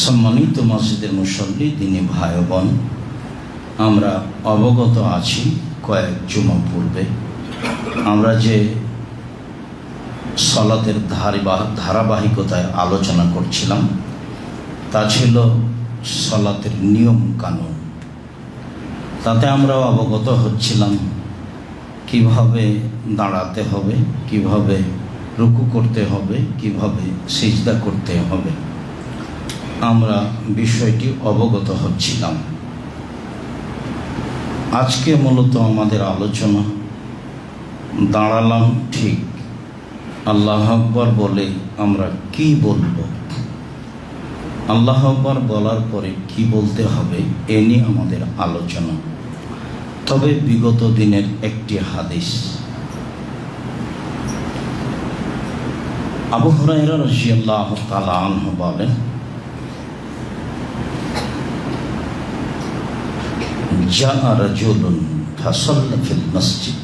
সম্মানিত মসজিদের মুসল্লি, দিনী ভাই বোন, আমরা অবগত আছি কয়েক জুমা পূর্বে আমরা যে সালাতের ধারাবাহিকতায় আলোচনা করছিলাম তা ছিল সালাতের নিয়ম কানুন। তাতে আমরা অবগত হচ্ছিলাম কিভাবে দাঁড়াতে হবে, কিভাবে রুকু করতে হবে, কিভাবে সিজদা করতে হবে। আমরা বিষয়টি অবগত হচ্ছিলাম। আজকে মূলত আমাদের আলোচনা, দাঁড়ালাম ঠিক, আল্লাহু আকবার বলে আমরা কি বলবো, আল্লাহু আকবার বলার পরে কি বলতে হবে, এ নিয়ে আমাদের আলোচনা। তবে বিগত দিনের একটি হাদিস, আবু হুরায়রা রাদিয়াল্লাহু তাআলা আনহু বলেন, জাআ রাজুলুন ফাসাল্লা ফিল মসজিদ,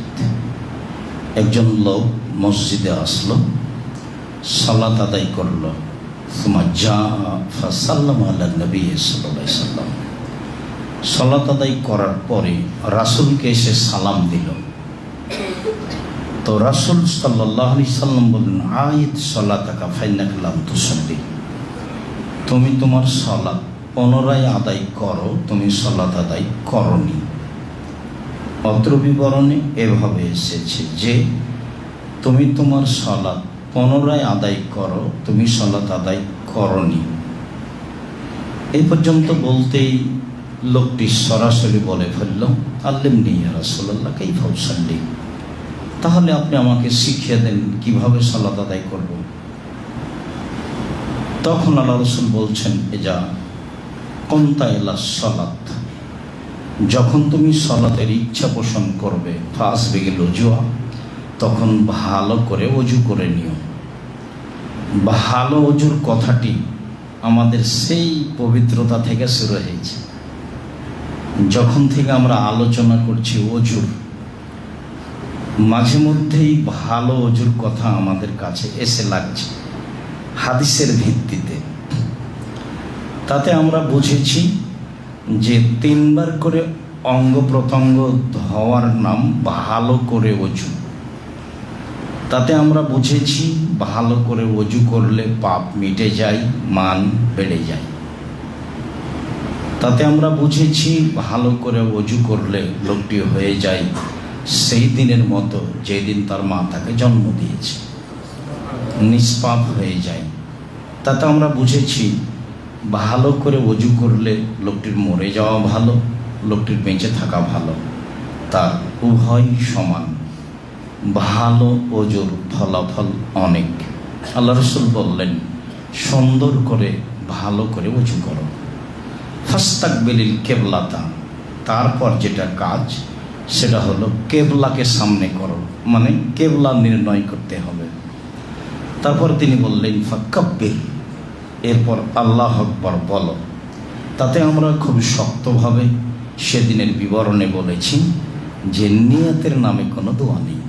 একজন লোক মসজিদে আসলো, সালাত আদায় করলো। সুম্মা জাআ ফাসাল্লামা আলা নবী সাল্লাল্লাহু আলাইহি সাল্লাম, সালাত আদায় করার পরে রাসূলকে এসে সালাম দিল। তো রাসূল সাল্লাল্লাহু আলাইহি সাল্লাম বললেন, আইদ সালাতাকা ফাইন্নাকা লাম তুসাল্লি, তুমি তোমার সালাত পুনরায় আদায় করো, তুমি সালাত আদায় করনি। অত্র বিবরণে এভাবে এসেছে যে তুমি তোমার সালাত পুনরায় আদায় করো, তুমি সালাত আদায় করনি। এই পর্যন্ত বলতেই লোকটি সরাসরি বলে ফেলল, আল্লিমনি ইয়া রাসূলুল্লাহ কাইফা উসাল্লি, তাহলে আপনি আমাকে শিখিয়ে দেন কিভাবে সালাত আদায় করব। তখন আল্লাহ রাসূল বলছেন, এজা কুনতা ইলা সালাত, যখন তুমি সালাতের ইচ্ছা পোষণ করবে, ফাসবিগিল উজুয়া, তখন ভালো করে ওযু করে নিও। ভালো ওযুর কথাটি আমাদের সেই পবিত্রতা থেকে শুরু হয়েছে। যখন থেকে আমরা আলোচনা করছি ওযুর, মাঝে মধ্যেই ভালো ওযুর কথা আমাদের কাছে এসে লাগছে হাদিসের ভিত্তিতে। তাতে আমরা বুঝেছি যে 3 বার করে অঙ্গ প্রত্যঙ্গ ধোয়ার নাম ভালো করে ওযু। তাতে আমরা বুঝেছি ভালো করে ওযু করলে পাপ মিটে যায়, মান বেড়ে যায়। তাতে আমরা বুঝেছি ভালো করে ওযু করলে লোকটি হয়ে যায় সেই দিনের মতো যেদিন তার মা তাকে জন্ম দিয়েছে, নিষ্পাপ হয়ে যায়। তাতে আমরা বুঝেছি ভালো করে ওযু করলে লোকটির মরে যাওয়া ভালো, লোকটির বেঁচে থাকা ভালো, তার উভয় সমান। ভালো ওযুর ফলাফল অনেক। আল্লাহ রাসূল বললেন, সুন্দর করে ভালো করে ওযু করো। ফাস্তাকবিলিল কিবলাতা, তারপর যেটা কাজ সেটা হলো কেবলাকে সামনে করো, মানে কেবলা নির্ণয় করতে হবে। তারপর তিনি বললেন, ফাকাব্বির, এরপর আল্লাহু আকবার বলো। তাতে আমরা খুব শক্তভাবে সেদিনের বিবরণে বলেছি যে নিয়তের নামে কোনো দোয়া নেই।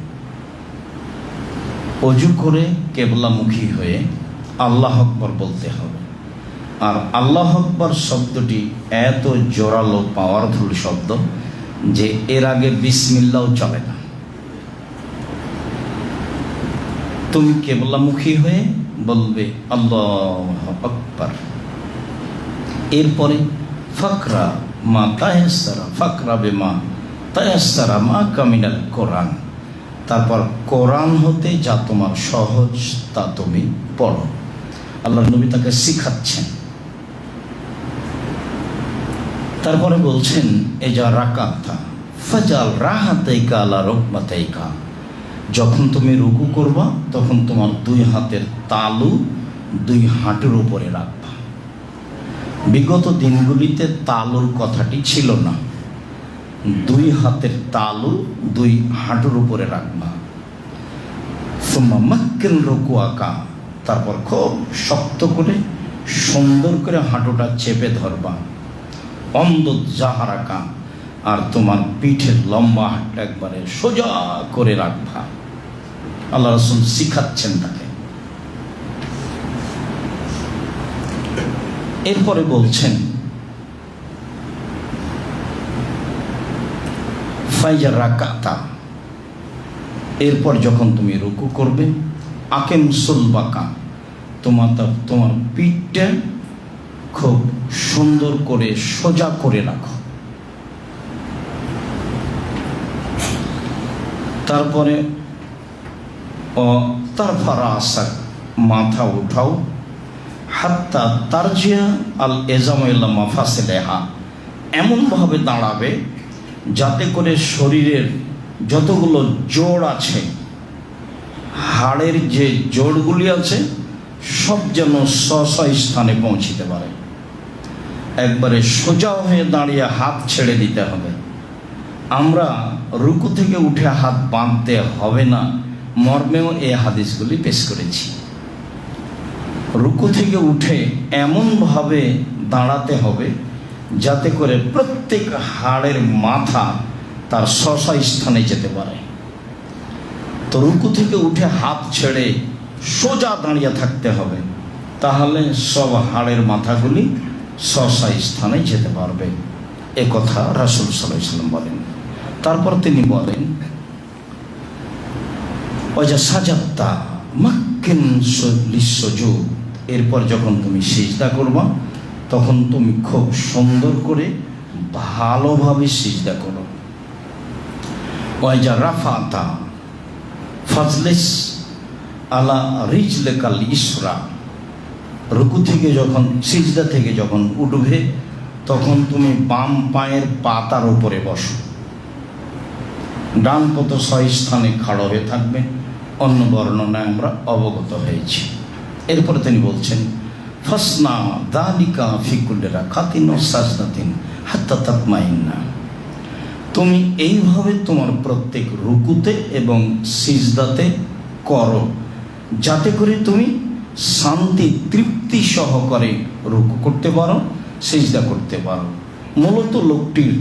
ওযু করে কেবলামুখী হয়ে আল্লাহু আকবার বলতে হবে। আর আল্লাহু আকবার শব্দটি এত জোরালো পাওয়ারফুল শব্দ যে এর আগে বিসমিল্লাহও চলে না। তুমি কেবলামুখী হয়ে বলবে আল্লাহু আকবার। এরপরে ফাকরা মা তায়াসসারা, ফাকরা বিমা তায়াসসারা মা কামিনাল কোরআন, তারপর কোরআন হতে যা তোমার সহজ তা তুমি পড়ো। আল্লাহর নবী তাকে শিখাচ্ছেন। তারপরে বলছেন, এজা রাকাতা ফাজাল রাহাতাইকা আলা রুকবাতাইকা, যখন তুমি রুকু করবা তখন তোমার 2 হাতের তালু 2 হাঁটুর উপরে রাখবা। বিগত দিনগুলিতে তালুর কথাটি ছিল না, 2 হাতের তালু 2 হাঁটুর উপরে রাখবা। সুম্মা মাক্কিন রুকুআকা, তারপর খুব শক্ত করে সুন্দর করে হাঁটুটা চেপে ধরবা। অমদুদ জাহারাকা, আর তোমার পিঠের লম্বা হাতটা একবারে সোজা করে রাখবা। আল্লাহ রাসূল শিখাচ্ছেন তাকে। এরপরে বলছেন ফাইজা রাকাতা, এরপর যখন তুমি রুকু করবে, আকেম সুলবাকা, তোমার পিঠটা খুব সুন্দর করে সোজা করে রাখো। তারপরে তারফারা আসাক, মাথা উঠাও, হাত্তা তারজিয়া আল এজামাইল্লা মাফাসিলেহা, এমনভাবে দাঁড়াবে যাতে করে শরীরের যতগুলো জোড় আছে, হাড়ের যে জোড়গুলি আছে সব যেন স্ব স্থানে পৌঁছিতে পারে। একবারে সোজা হয়ে দাঁড়িয়ে হাত ছেড়ে দিতে হবে। আমরা রুকু থেকে উঠে হাত বাঁধতে হবে না মর্মেও এই হাদিসগুলি পেশ করেছি। রুকু থেকে উঠে এমনভাবে দাঁড়াতে হবে যাতে করে প্রত্যেক হাড়ের মাথা তার স্ব স্থানে যেতে পারে। তো রুকু থেকে উঠে হাত ছেড়ে সোজা দাঁড়িয়ে থাকতে হবে, তাহলে সব হাড়ের মাথাগুলি স্ব স্থানে যেতে পারবে। এ কথা রাসূল সাল্লাল্লাহু আলাইহি ওয়াসাল্লাম বলেন। তারপর তিনি বলেন ওয়াজা সাজাদতা মাক্কিন লিসসুজুদ, এরপর যখন তুমি সিজদা করবা তখন তুমি খুব সুন্দর করে ভালোভাবে সিজদা করো। ওয়াজা রাফাতা ফাজলিস আলা রিজলিকাল ইসরা, রুকু থেকে যখন সিজদা থেকে যখন উঠবে তখন তুমি বাম পায়ের পাতার উপরে বসো, ডান পত স্থানে খাড়া হয়ে থাকবে। অন্য বর্ণনায় আমরা অবগত হয়েছি। এরপরে তিনি বলছেন ফাসনা দালিকা ফি কুল্লি রাকাতিন ওয়া সাজদাতিন হাত্তা তাতমাইন্না, তুমি এইভাবে তোমার প্রত্যেক রুকুতে এবং সিজদাতে করো যাতে করে তুমি শান্তি তৃপ্তি সহকারে রুকু করতে পারো, সিজদা করতে পারো। মূলত লোকটির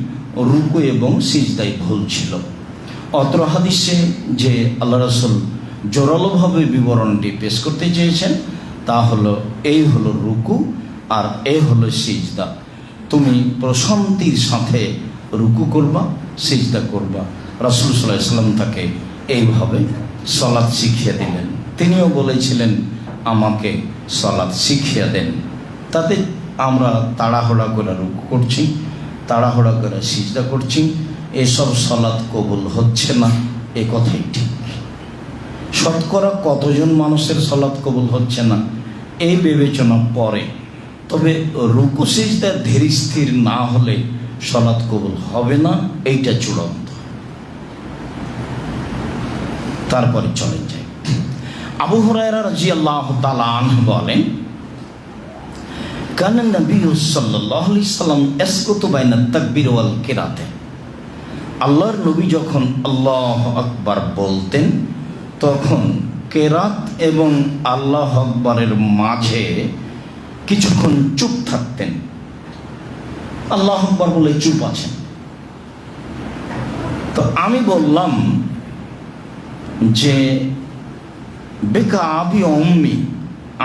রুকু এবং সিজদাই ভুল ছিল। অত্র হাদিসে যে আল্লাহ রাসূল জোরালোভাবে বিবরণটি পেশ করতে চেয়েছেন তা হলো এই হলো রুকু আর এই হলো সিজদা। তুমি প্রশান্তির সাথে রুকু করবা, সিজদা করবা। রাসূল সাল্লাল্লাহু আলাইহি ওয়াসাল্লাম তাকে এইভাবে সালাত শিখিয়ে দিলেন। তিনিও বলেছিলেন আমাকে সালাত শিখিয়ে দেন। তাতে আমরা তাড়াহুড়া করে রুকু করছি, তাড়াহুড়া করে সিজদা করছি, এসব সালাত কবুল হচ্ছে না। এ কথাই ঠিক। শতকরা কতজন মানুষের সালাত কবুল হচ্ছে না এই বিবেচনা পরে, তবে রুকু সিজদা ধীর স্থির না হলে সালাত কবুল হবে না, এইটা চূড়ান্ত। তারপরে চলে যায় আবু হুরায়রা রাদিয়াল্লাহু তাআলা আনহু বলেন কানা নবী সাল্লাল্লাহু আলাইহি সাল্লাম ইয়াসকুতু বাইনা তাকবীর ওয়াল কিরাতে, আল্লাহর নবী যখন আল্লাহু আকবার বলতেন তখন কেরাত এবং আল্লাহ আকবারের মাঝে কিছুক্ষণ চুপ থাকতেন। আল্লাহ আকবার বলে চুপ আছেন। তো আমি বললাম যে বেকা আবি উম্মি,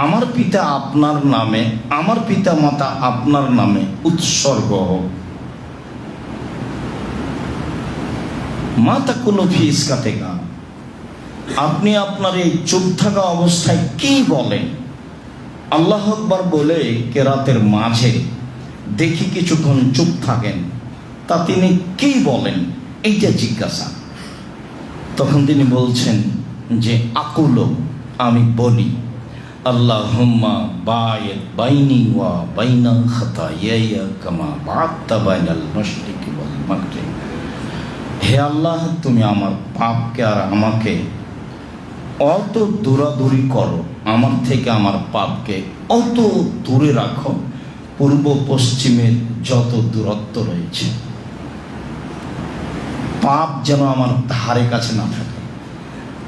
আমার পিতা আপনার নামে, আমার পিতা মাতা আপনার নামে উৎসর্গ হোক। মাতা কুলো ফি ইসকাতেকা, আপনি আপনার এই চুপ থাকা অবস্থায় কি বলেন? আল্লাহ আকবার বলে কেরাতের মাঝে দেখি কিছুক্ষণ চুপ থাকেন, তা তিনি কি বলেন এইটা জিজ্ঞাসা। তখন তিনি বলছেন যে আকুলো, আমি বলি আল্লাহুম্মা বায়িদ বাইনি ওয়া বাইনা খাতায়ায়া কামা বা'আদতা বাইনাল মাশরিকি ওয়াল মাগরিব, হে আল্লাহ তুমি আমার পাপকে আর আমাকে অত দূরাদূরি করো, আমার থেকে আমার পাপকে অত দূরে রাখো পূর্ব পশ্চিমের যত দূরত্ব রয়েছে, পাপ যেন আমার ধারে কাছে না থাকে,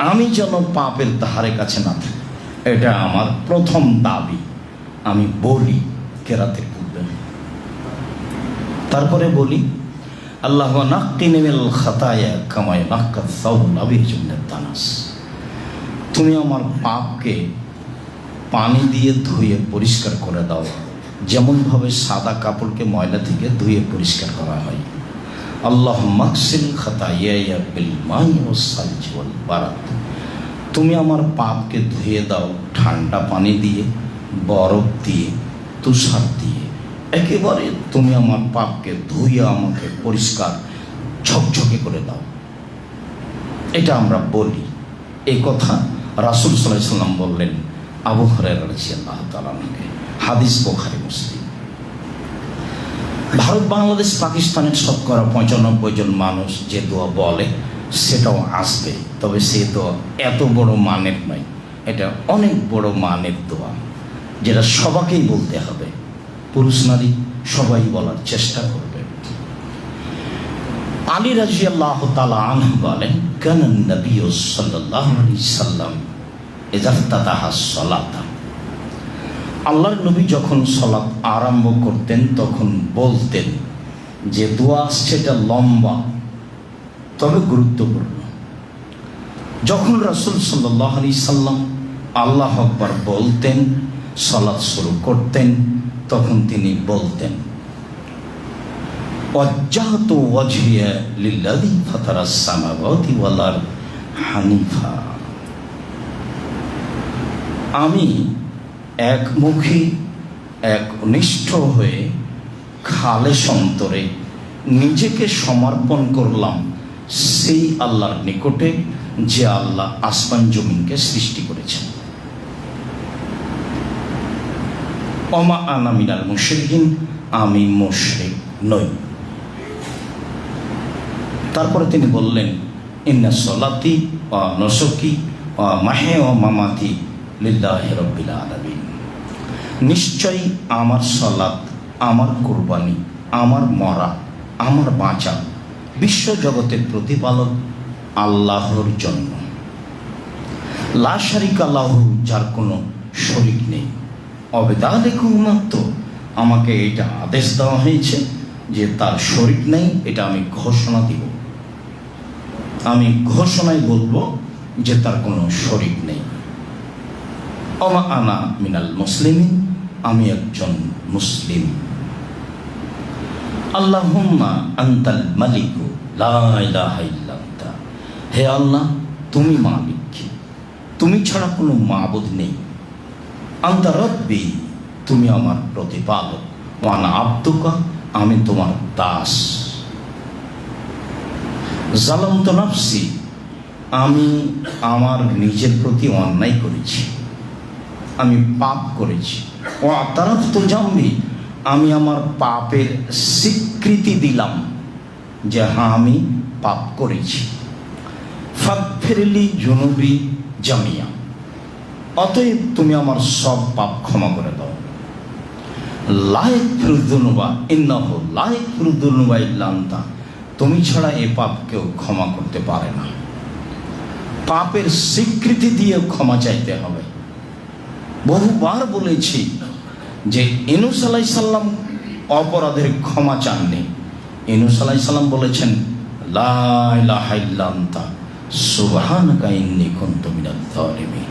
আমি যেন পাপের ধারে কাছে না থাকি। এটা আমার প্রথম দাবি, আমি বলি কেরাতের পূর্বে। তারপরে বলি আল্লাহ নাক্কিনি মিনাল খাতায়া কামা ইয়ানাক্কা সাউবুল আবিদ মিনাদ দানাস, তুমি আমার পাপকে পানি দিয়ে ধুয়ে পরিষ্কার করে দাও যেমনভাবে সাদা কাপড়কে ময়লা থেকে ধুয়ে পরিষ্কার করা হয়। আল্লাহ মাকসিল খাতায়া বিল মাই ওয়াস সালজি ওয়াল বারাদ, তুমি আমার পাপকে ধুয়ে দাও ঠান্ডা পানি দিয়ে, বরফ দিয়ে, তুষার দিয়ে, একেবারে তুমি আমার পাপকে ধুয়ে আমাকে পরিষ্কার ঝকঝকে করে দাও। এটা আমরা বলি। এই কথা রাসূল সাল্লাল্লাহু আলাইহি সাল্লাম বললেন আবু হুরায়রা রাদিয়াল্লাহু তাআলা আনহুকে। হাদিস বুখারী মুসলিম। ভারত, বাংলাদেশ, পাকিস্তানের শতকরা ৯৫ জন মানুষ যে দোয়া বলে সেটাও আসবে, তবে সে দোয়া এত বড় মানের নয়। এটা অনেক বড় মানের দোয়া, যেটা সবাইকেই বলতে হবে, পুরুষ নারী সবাই বলার চেষ্টা করবে। আলী রাদিয়াল্লাহু তাআলা আনহু বলেন, কানান নবী সাল্লাল্লাহু আলাইহি সাল্লাম ইযা ইফতাতাহা সালাতা, আল্লাহর নবী যখন সালাত আরম্ভ করতেন তখন বলতেন যে দোয়া আসছে এটা লম্বা তবে গুরুত্বপূর্ণ। যখন রাসূল সাল্লাল্লাহু আলাইহি সাল্লাম আল্লাহু আকবার বলতেন, সালাত শুরু করতেন, তখন তিনি বলতেন ওয়াজ্জাহতু ওয়াজহিয়া লিল্লাযী ফাতারাস সামাওয়াতি ওয়াল আরদ হানিফা, আমি একমুখী একনিষ্ঠ হয়ে খালেস অন্তরে নিজেকে সমর্পণ করলাম সেই আল্লাহর নিকটে যে আল্লাহ আসমান জমিনকে সৃষ্টি করেছেন। ওমা আনা মিনাল মুশরিকিন, আমি মুশরিক নই। তারপরে তিনি বললেন ইন্না সলাতি ওয়া নুসুকি ওয়া মাহইয়া ওয়া মামাতি লিল্লাহি রাব্বিল আলামিন, নিশ্চয়ই আমার সালাত, আমার কুরবানি, আমার মরা, আমার বাঁচা বিশ্বজগতের প্রতিপালক আল্লাহর জন্য। লা শারিকা লাহু, যার কোনো শরীক নেই। অবেদালিকু উম্মাত, আমাকে এটা আদেশ দেওয়া হয়েছে যে তার শরীক নেই, এটা আমি ঘোষণা দিব। আমি ঘোষণায় বলবো যে তার কোনো শরীক নেই। ওমা আনা মিনাল মুসলিমিন, আমি একজন মুসলিম। আল্লাহুম্মা আনতাল মালিকু লা ইলাহা ইল্লা আনতা, হে আল্লাহ তুমি মালিক, তুমি ছাড়া কোনো মাবুদ নেই। আনতা রব্বি, তুমি আমার প্রতিপালক। ওয়া আনা আবদুকা, আমি তোমার দাস। যালামতু নাফসি, আমি আমার নিজের প্রতি অন্যায় করেছি, আমি পাপ করেছি। ওয়া তারাফতু জামবি, আমি আমার পাপের স্বীকৃতি দিলাম যে হ্যাঁ আমি পাপ করেছি। ফাগফিরলি যুনুবি জামিয়া, অতএব তুমি আমার সব পাপ ক্ষমা করে দাও। লা ইয়াগফিরুয যুনুবা ইন্নাহু লা ইয়াগফিরুয যুনুবা ইল্লা আনতা, তুমি ছাড়া এ পাপ কেউ ক্ষমা করতে পারে না। পাপের স্বীকৃতি দিয়ে ক্ষমা চাইতে হবে। বহুবার বলেছি যে ইউনূস আলাইহিস সালাম অপরাধের ক্ষমা চাননি। ইউনূস আলাইহিস সালাম বলেছেন লা ইলাহা ইল্লা আনতা সুবহানাকা ইন্নী কুনতু মিনাজ জালিমিন,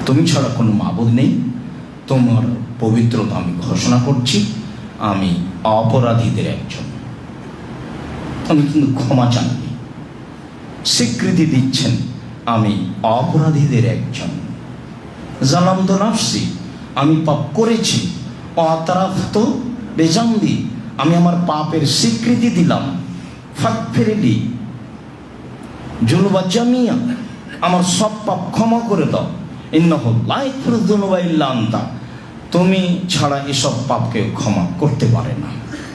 তুমি ছাড়া কোনো মাবুদ নেই, তোমার পবিত্রতা আমি ঘোষণা করছি, আমি অপরাধীদের একজন। আমি কিন্তু ক্ষমা চাননি, স্বীকৃতি দিচ্ছেন আমি অপরাধীদের একজন। যালামতু নাফসি, আমি পাপ করেছি। অতারাফতু বিজামবি, আমি আমার পাপের স্বীকৃতি দিলাম। ফাগফিরলি যুনুবা জামিয়া, আমার সব পাপ ক্ষমা করে দাও। ইন্নাহু লা ইয়াগফিরুয যুনুবা ইল্লা আনতা, তুমি ছাড়া এসব পাপকে ক্ষমা করতে পারে না।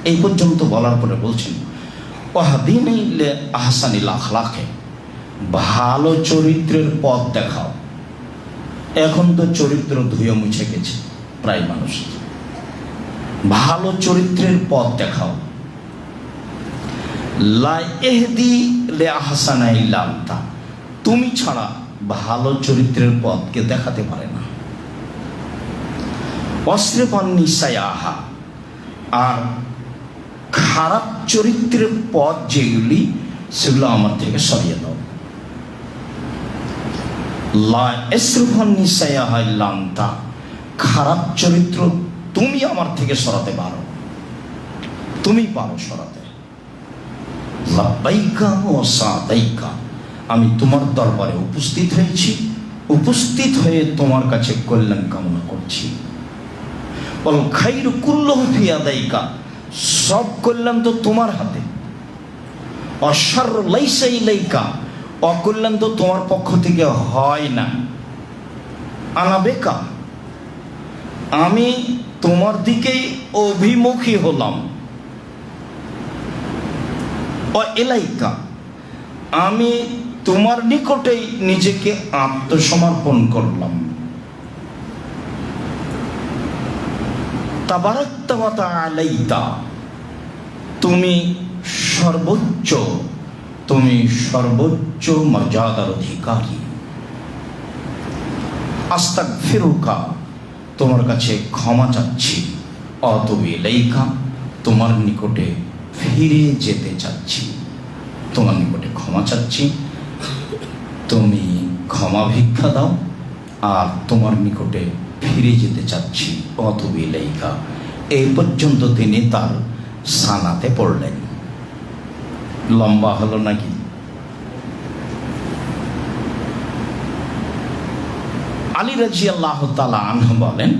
এই পর্যন্ত বলার পরে বলছেন ওয়াহদিনি ইলা আহসানিল আখলাকে, ভালো চরিত্রের পথ দেখাও। এখন তো চরিত্র ধুয়ে মুছে গেছে প্রায় মানুষ। ভালো চরিত্রের পথ দেখাও। লা ইহদি লি আহসানা ইল্লা আনতা, তুমি ছাড়া ভালো চরিত্রের পথকে দেখাতে পারে না। ওয়াসরিফ আন্নী সাইয়্যাহা, আর খারাপ চরিত্রের পথ যেগুলি সেগুলো আমার থেকে সরিয়ে দাও। লা ইয়াসরিফু আন্নী সাইয়্যাহা ইল্লা আনতা, খারাপ চরিত্র তুমি আমার থেকে সরাতে পারো, তুমি পারো সরাতে। লাব্বাইকা ওয়া সাদাইকা, আমি তোমার দরবারে উপস্থিত হয়েছি, উপস্থিত হয়ে তোমার কাছে কল্যাণ কামনা করছি। ওয়াল খাইরু কুল্লুহু ফি ইয়াদাইকা, সব কল্যাণ তো তোমার হাতে। অশাররু লাইসা ইলাইকা, অকল্যাণ তো তোমার পক্ষ থেকে হয় না। আনাবেকা, আমি তোমার দিকেই অভিমুখী হলাম। ও এলাইকা, আমি তোমার নিকটেই নিজেকে আত্মসমর্পণ করলাম। তাবারাকতা ওয়া তাআলাইতা, তুমি সর্বোচ্চ, তুমি সর্বোচ্চ মর্যাদার অধিকারী। আস্তাগফিরুকা, তোমার কাছে ক্ষমা চাচ্ছি। আতুবু ইলাইকা, তোমার নিকটে ফিরে যেতে চাচ্ছি, তোমার নিকটে ক্ষমা চাচ্ছি, তুমি ক্ষমা ভিক্ষা দাও, আর তোমার নিকটে ফিরে যেতে চাচ্ছি। আতুবু ইলাইকা, এই পর্যন্ত তিনি তার সানাতে পড়লেন। লম্বা হলো নাকি? আলী রাদিয়াল্লাহু তাআলা আনহু বলেন,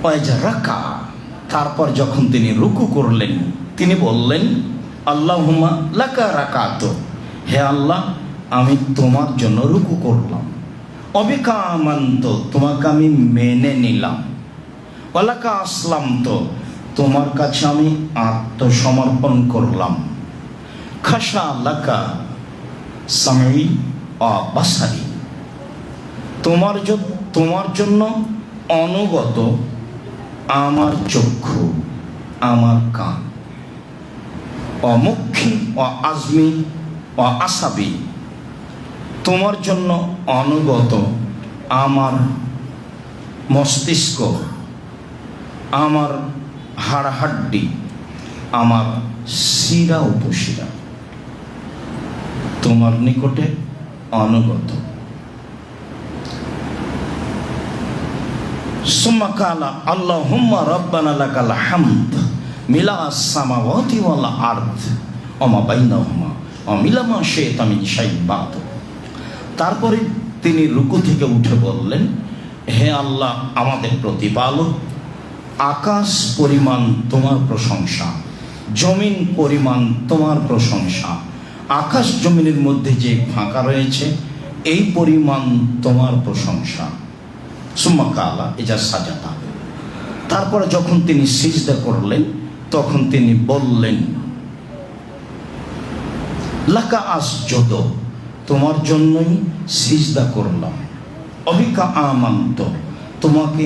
ওয়াজা রাকা, তারপর যখন তিনি রুকু করলেন তিনি বললেন, আল্লাহুম্মা লাকা রাকাতু, হে আল্লাহ আমি তোমার জন্য রুকু করলাম। অবিকা আমান্তু, তোমাকে আমি মেনে নিলাম। ওয়ালাকা আসলামতু, তোমার কাছে আমি আত্মসমর্পণ করলাম। খাশা লাকা সামঈ ওয়া বাসারি, তোমার জন্য অনুগত আমার চক্ষু, আমার কান। অমুখী ও আজমি ও আসাবি, তোমার জন্য অনুগত আমার মস্তিষ্ক, আমার হাড়হাড্ডি, আমার শিরা উপশিরা তোমার নিকটে অনুগত। সুম্মা কালা আল্লাহুম্মা রাব্বানা লাকাল হামদ মিলা আস-সামাওয়াতি ওয়াল আরদ ওয়া মা বাইনাহুমা ওয়া মিলা মা শি'তা মিন শাইইন বা'দ। তারপরে তিনি রুকু থেকে উঠে বললেন, হে আল্লাহ আমাদের প্রতিপালক, আকাশ পরিমাণ তোমার প্রশংসা, জমিন পরিমাণ তোমার প্রশংসা, আকাশ জমিনের মধ্যে যে ফাঁকা রয়েছে এই পরিমাণ তোমার প্রশংসা। সুম্মা কালা ইজা সাজাদা, তারপরে যখন তিনি সিজদা করলেন তখন তিনি বললেন, লাকা আসজুদু, তোমার জন্যই সিজদা করলাম। অবিকা আমান্ত, তোমাকে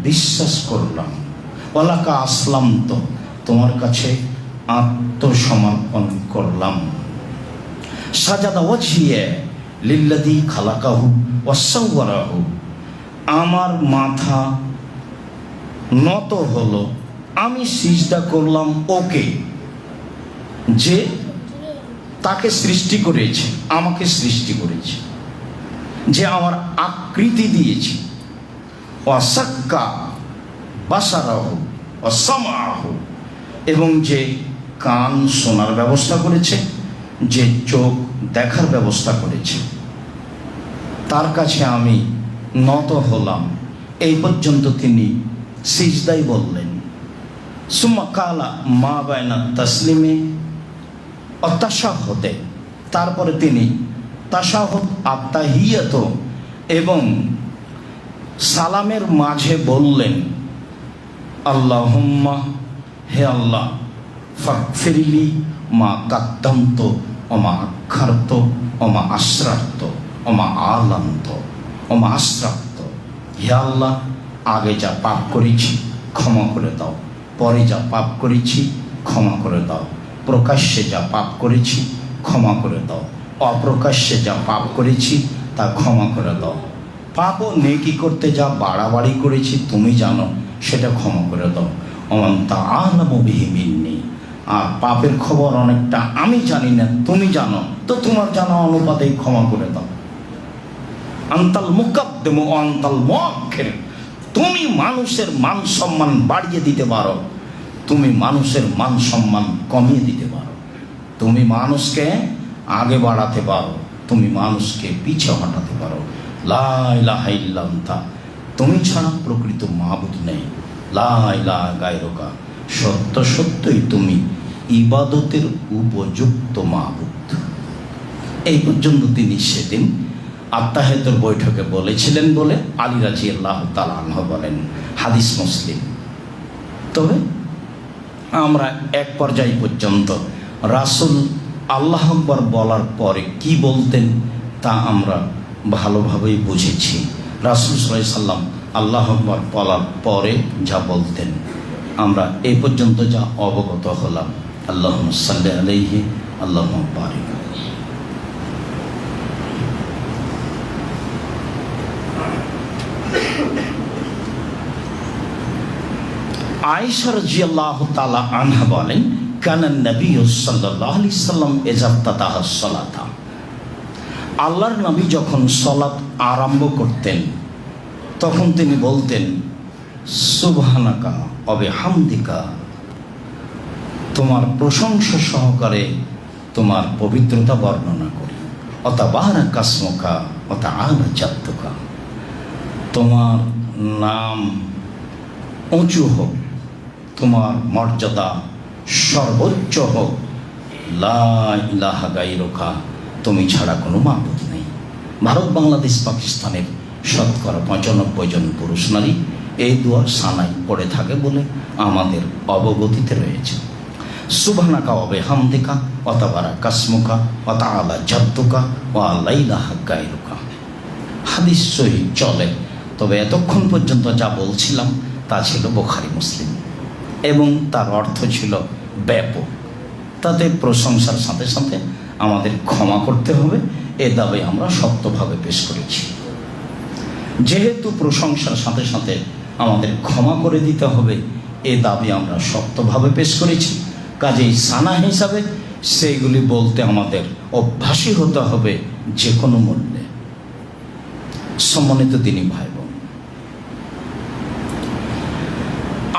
বিশ্বাস করলাম। ওয়ালাকা আসলামতু, তোমার কাছে আত্মসমর্পণ করলাম। সাজাদা ওয়াজহিয়া লিল্লাযী খালাকাহু ওয়া সাওয়ারাহু, আমার মাথা নত হলো, আমি সিজদা করলাম ওকে, যে তাকে সৃষ্টি করেছে, আমাকে সৃষ্টি করেছে, যে আমার আকৃতি দিয়েছে। ওয়াসাক্কা বাসারাহু ওয়া সামাহু, এবং যে কান শোনার ব্যবস্থা করেছে, যে চোখ দেখার ব্যবস্থা করেছে, তার কাছে আমি নত হলাম। এই পর্যন্ত তিনি সিজদাই বললেন। সুম্মা কালা মা বাইনা তাসলিমে ও তাশাহুদে, তারপরে তিনি তাশাহুদ আত-তাহিয়াত এবং সালামের মাঝে বললেন, আল্লাহুম্মা, হে আল্লাহ, ফাগফিরলি মা কাদ্দামত ও মা আখারত ও মা আসরারত ও মা আলান্ত ও মা আসরারত, হে আল্লাহ আগে যা পাপ করেছি ক্ষমা করে দাও, পরে যা পাপ করেছি ক্ষমা করে দাও, প্রকাশ্যে যা পাপ করেছি ক্ষমা করে দাও, অপ্রকাশ্যে যা পাপ করেছি তা ক্ষমা করে দাও, পাপ ও নেকি করতে যা বাড়াবাড়ি করেছি তুমি জানো, সেটা ক্ষমা করে দাও। ওমান তা'আলামু বিহি মিন্নি, আর পাপের খবর অনেকটা আমি জানি না, তুমি জানো, তো তোমার জানা অনুপাতেই ক্ষমা করে দাও। আনতাল মুকাদ্দিমু ওয়া আনতাল মুআখির, তুমি মানুষের মান সম্মান বাড়িয়ে দিতে পারো, তুমি মানুষের মান সম্মান কমিয়ে দিতে পারো। তুমি মানুষকে আগে বাড়াতে পারো, তুমি মানুষকে পিছে হটাতে পারো। লা ইলাহা ইল্লা আনতা, তুমি ছাড়া প্রকৃত মাবুদ নেই। লা ইলাহা গায়রুকা, সত্য সত্যই তুমি ইবাদতের উপযুক্ত মাবুদ। এই পর্যন্ত তিনি সেদিন আত্মাহেতের বৈঠকে বলেছিলেন বলে আলী রাদিয়াল্লাহু তাআলা আনহু বলেন, হাদিস মুসলিম। তবে আমরা এক পর্যায় পর্যন্ত রাসূল আল্লাহু আকবার বলার পরে কি বলতেন তা আমরা ভালোভাবেই বুঝেছি। রাসূল সাল্লাল্লাহু আলাইহি সাল্লাম আল্লাহু আকবার বলার পরে যা বলতেন আমরা এই পর্যন্ত যা অবগত হলাম। আল্লাহুম্মা সাল্লি আলাইহি, আল্লাহুম্মা বারিক। আয়েশা রাদিয়াল্লাহু তাআলা আনহা বলেন, কানা নবী সাল্লাল্লাহু আলাইহি সাল্লাম ইজাফতাতাহা সালাতা, আল্লাহর নবী যখন সালাত আরম্ভ করতেন তখন তিনি বলতেন, সুবহানাকা ওয়া বিহামদিকা, তোমার প্রশংসা সহকারে তোমার পবিত্রতা বর্ণনা করি। ওয়া তাবারাকা ইসমুকা ওয়া তাআলা জাদ্দুকা, তোমার নাম উঁচু হোক, তোমার মর্যাদা সর্বোচ্চ হোক। লা ইলাহা গায়রুকা, তুমি ছাড়া কোনো মাবুদ নেই। ভারত, বাংলাদেশ, পাকিস্তানের শতকরা ৯৫ জন পুরুষ নারী এই দোয়া সানাই পড়ে থাকে বলে আমাদের অবগতিতে রয়েছে। সুবহানাকা ওয়া বিহামদিকা ওয়া তাবারাকা ইসমুকা ওয়া তাআলা জাদ্দুকা ওয়া লা ইলাহা গায়রুকা। হাদিস সহিহ চলে, তবে এতক্ষণ পর্যন্ত যা বলছিলাম তা ছিল বুখারী মুসলিম এবং তার অর্থ ছিল ব্যাপক। তাতে প্রশংসার সাথে সাথে আমাদের ক্ষমা করতে হবে, এ দাবি আমরা শক্তভাবে পেশ করেছি। যেহেতু প্রশংসার সাথে সাথে আমাদের ক্ষমা করে দিতে হবে, এ দাবি আমরা শক্তভাবে পেশ করেছি। কাজেই সানা হিসাবে সেইগুলি বলতে আমাদের অভ্যাসী হতে হবে যে কোনো মূল্যে। সম্মানিত দিনী ভাই বোন,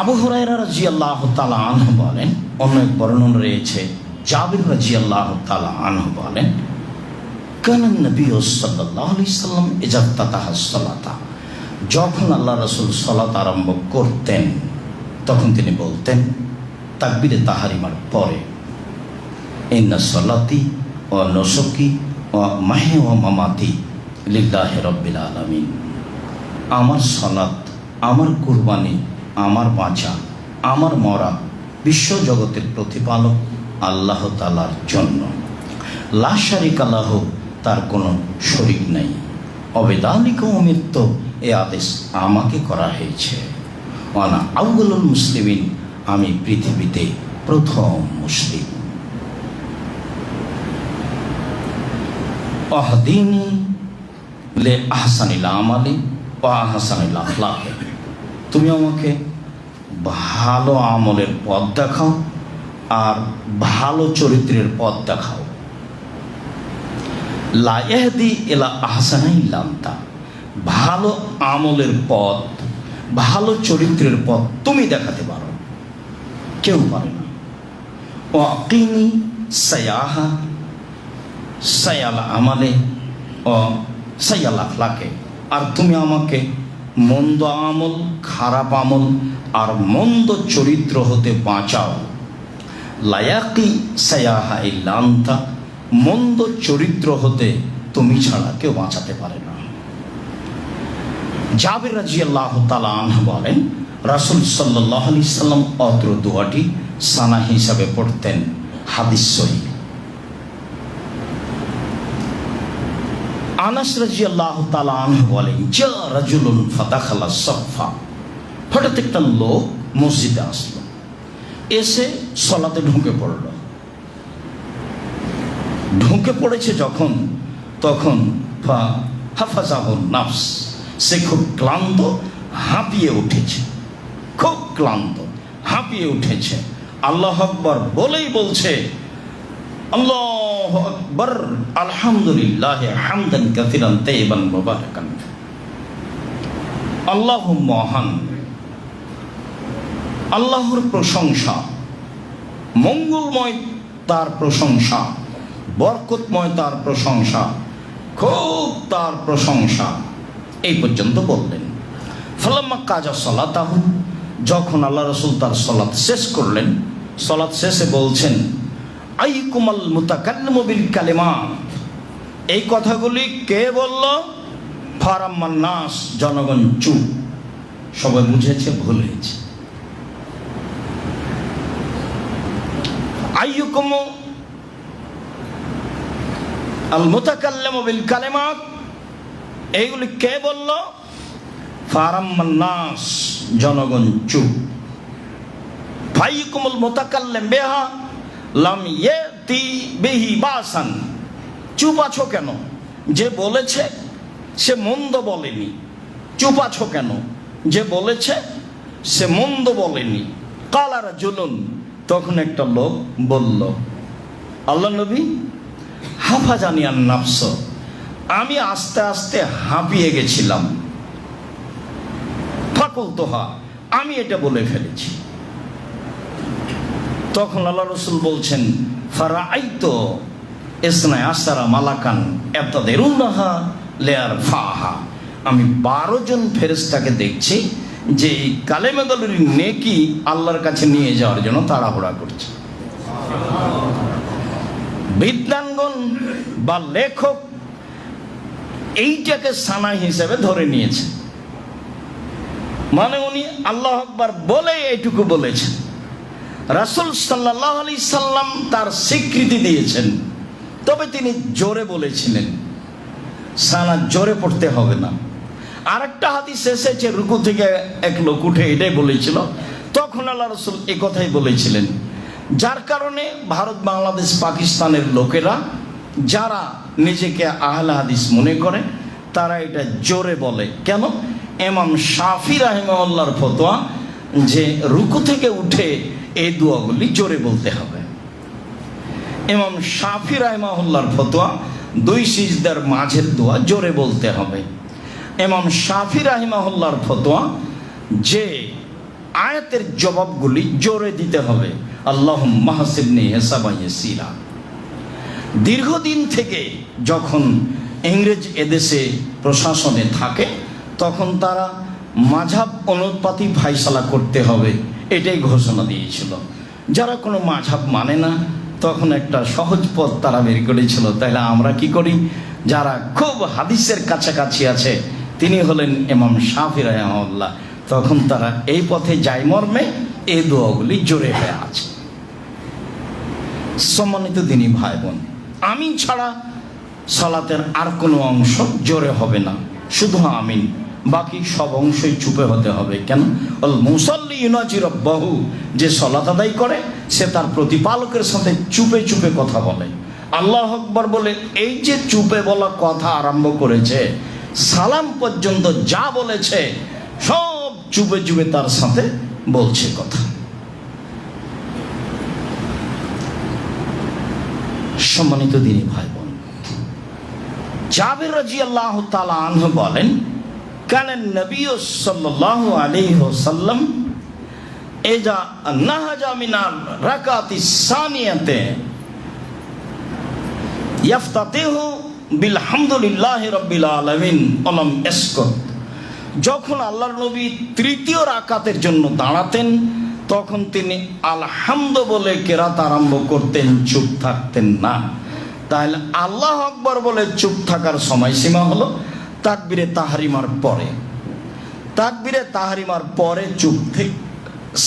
আবু হুরায়রা রাদিয়াল্লাহু তাআলা আনহু বলেন, অন্য এক বর্ণনা রয়েছে জাবির রাদিয়াল্লাহু তাআলা আনহু বলেন, কানা নবী সাল্লাল্লাহু আলাইহি সাল্লাম ইজাফতাতাহা সালাতা, যখন আল্লাহ রাসূল সালাত আরম্ভ করতেন তখন তিনি বলতেন তাকবীরে তাহরিমার পরে, ইন্না সালাতি ওয়া নুসুকি ওয়া মাহি ওয়া মামাতি লিল্লাহি রাব্বিল আলামিন, আমার সালাত, আমার কুরবানি, আমার বাঁচা, আমার মরা বিশ্বজগতের প্রতিপালক আল্লাহ তাআলার জন্য। লা শারিকা লাহু, তার কোনো শরীক নেই। অবিদালিকা উমিরত, এ আদেশ আমাকে করা হয়েছে। ওয়ানা আউয়ালুল মুসলিমিন, আমি পৃথিবীতে প্রথম মুসলিম। আহদিনি লে আহসানিল আমালি ওয়া আহসানিল আখলাক, তুমি আমাকে ভালো আমলের পথ দেখাও আর ভালো চরিত্রের পথ দেখাও। লা ইয়াহদি ইলা আহসানা ইল্লা আনতা, ভালো আমলের পথ, ভালো চরিত্রের পথ তুমি দেখাতে পারো, কেউ পারে না। ওয়া আকিনি সায়াহা সায়াল আমালে ও সায়াল আখলাকে, আর তুমি আমাকে মন্দ আমল, খারাপ আমল আর মন্দ চরিত্র হতে বাঁচাও। লায়াকি সায়াহা ইল্লা আনতা, মন্দ চরিত্র হতে তুমি ছাড়া কেউ বাঁচাতে পারে না। জাবির রাদিয়াল্লাহু তাআলা আনহু বলেন, রাসূল সাল্লাল্লাহু আলাইহি সাল্লাম অত্র দোয়াটি সানা হিসাবে পড়তেন। হাদিস সহিহ। আনাস রাদিয়াল্লাহু তাআলা আনহু বলেন, জা রাজুলুন ফাদাখালা সাফা, হঠাৎ একটা লোক মসজিদে আসলো, এসে সালাতে ঢুকে পড়ল। ঢুকে পড়েছে যখন, তখন হাফাজাহুন নাফস, সে খুব ক্লান্ত, হাঁপিয়ে উঠেছে, খুব ক্লান্ত, হাঁপিয়ে উঠেছে। আল্লাহু আকবার বলেই বলছে, আল্লাহু আকবার, আলহামদুলিল্লাহ হামদান কাসীরান তাইয়িবান মুবারাকান। আল্লাহ মহান, আল্লাহর প্রশংসা, মঙ্গলময় তার প্রশংসা, বরকতময় তার প্রশংসা, খুব তার প্রশংসা। এই পর্যন্ত বললেন। ফালাম্মা কাজা সালাতাহু, যখন আল্লাহ রাসূল তার সালাত শেষ করলেন, সালাত শেষে বলছেন, আইকুমাল মুতাকাল্লিমু বিল কালিমাত, এই কথাগুলি কে বলল? ফারাম্মান নাস, জনগণ চুপ। সবাই বুঝেছে ভুল হয়েছে। আইয়ুকুম আল মুতাকাল্লিমু বিল কালিমাত, এইগুলি কে বলল? ফারাম্মান নাস, জনগণ চুপ। ফাইয়ুকুমুল মুতাকাল্লিম বিহা লাম ইয়াতি বিহি বাসান, চুপ আছো কেন? যে বলেছে সে মন্দ বলেনি, চুপ আছো কেন? যে বলেছে সে মন্দ বলেনি। কালা রাজুলুন, তখন একটা লোক বলল, আল্লাহ নবী, হাফাজানি আন নাফস, আমি আস্তে আস্তে হাঁপিয়ে গেছিলাম। ফাকুলতুহা, আমি এটা বলে ফেলেছি। তখন আল্লাহ রাসূল বলছেন, ফারাআইতু ইসনাই আশারা মালাকান ইয়াবতাদিরুনাহা লিয়ারফাহা, আমি 12 জন ফেরেশতাকে দেখছি যে এই কালেমাগুলোর নেকি আল্লাহর কাছে নিয়ে যাওয়ার জন্য তাড়াহুড়া করছে। বিদ্বানগণ বা লেখক এইটাকে সানা হিসেবে ধরে নিয়েছে, মানে উনি আল্লাহু আকবার বলে এইটুকু বলেছেন। রাসূল সাল্লাল্লাহু আলাইহি সাল্লাম তার স্বীকৃতি দিয়েছেন, তবে তিনি জোরে বলেছিলেন, সানা জোরে পড়তে হবে না। আরেকটা হাদিস এসেছে, রুকু থেকে এক লোক উঠে এটাই বলেছিল, তখন আল্লাহ রাসূল এই কথাই বলেছিলেন। যার কারণে ভারত, বাংলাদেশ, পাকিস্তানের লোকেরা যারা নিজেকে আহলে হাদিস মনে করে তারা এটা জোরে বলে। কেন? ইমাম শাফি রাহিমাহুল্লাহর ফতোয়া যে রুকু থেকে উঠে এই দোয়াগুলি জোরে বলতে হবে। ইমাম শাফি রাহিমাহুল্লাহর ফতোয়া 2 সিজদার মাঝের দোয়া জোরে বলতে হবে। ইমাম শাফি রাহিমাহুল্লাহর ফতোয়া যে আয়াতের জবাবগুলি জোরে দিতে হবে, আল্লাহুম্মা হাসিবনি হিসাবান ইয়াসীরা। দীর্ঘদিন থেকে যখন ইংরেজ এদেশে প্রশাসনে থাকে তখন তারা মাযহাব অনুপাতি ফায়সালা করতে হবে, এটাই ঘোষণা দিয়েছিল। যারা কোনো মাযহাব মানে না তখন একটা সহজ পথ তারা বের করেছিল, তাহলে আমরা কি করি? যারা খুব হাদিসের কাছাকাছি আছে তিনি হলেন ইমাম শাফি রাহিমাহুল্লাহ, তখন তারা এই পথে যায় মর্মে এই দোয়াগুলি জোরে হয়ে আছে। সম্মানিত দিনী ভাই বোন, আমিন ছাড়া সালাতের আর কোনো অংশ জোরে হবে না, শুধু আমিন, বাকি সব অংশই চুপে হতে হবে। কেন? আল মুসাল্লি ইউনাজি রাব্বাহু, যে সালাত আদায় করে সে তার প্রতিপালকের সাথে চুপে চুপে কথা বলে। আল্লাহু আকবার বলে এই যে চুপে বলা কথা আরম্ভ করেছে, সালাম পর্যন্ত যা বলেছে সব চুপে চুপে তার সাথে বলছে কথা। সম্মানিত দিনী ভাই বোন, জাবের রাদিয়াল্লাহু তাআলা আনহু বলেন, কানান নবী সাল্লাল্লাহু আলাইহি ওয়াসাল্লাম ইজা নাহাজা মিনার রাকাতিস সানিয়াতে ইফতাতিহু বিল হামদুলিল্লাহি রাব্বিল আলামিন আলাম ইয়াসকুত, যখন আল্লাহর নবী তৃতীয় রাকাতের জন্য দাঁড়াতেন তখন তিনি আলহামদু বলে কেরাত আরম্ভ করতেন, চুপ থাকতেন না। তাহলে আল্লাহু আকবার বলে চুপ থাকার সময়সীমা হলো তাকবীরে তাহরিমার পরে। তাকবীরে তাহরিমার পরে চুপ থেকে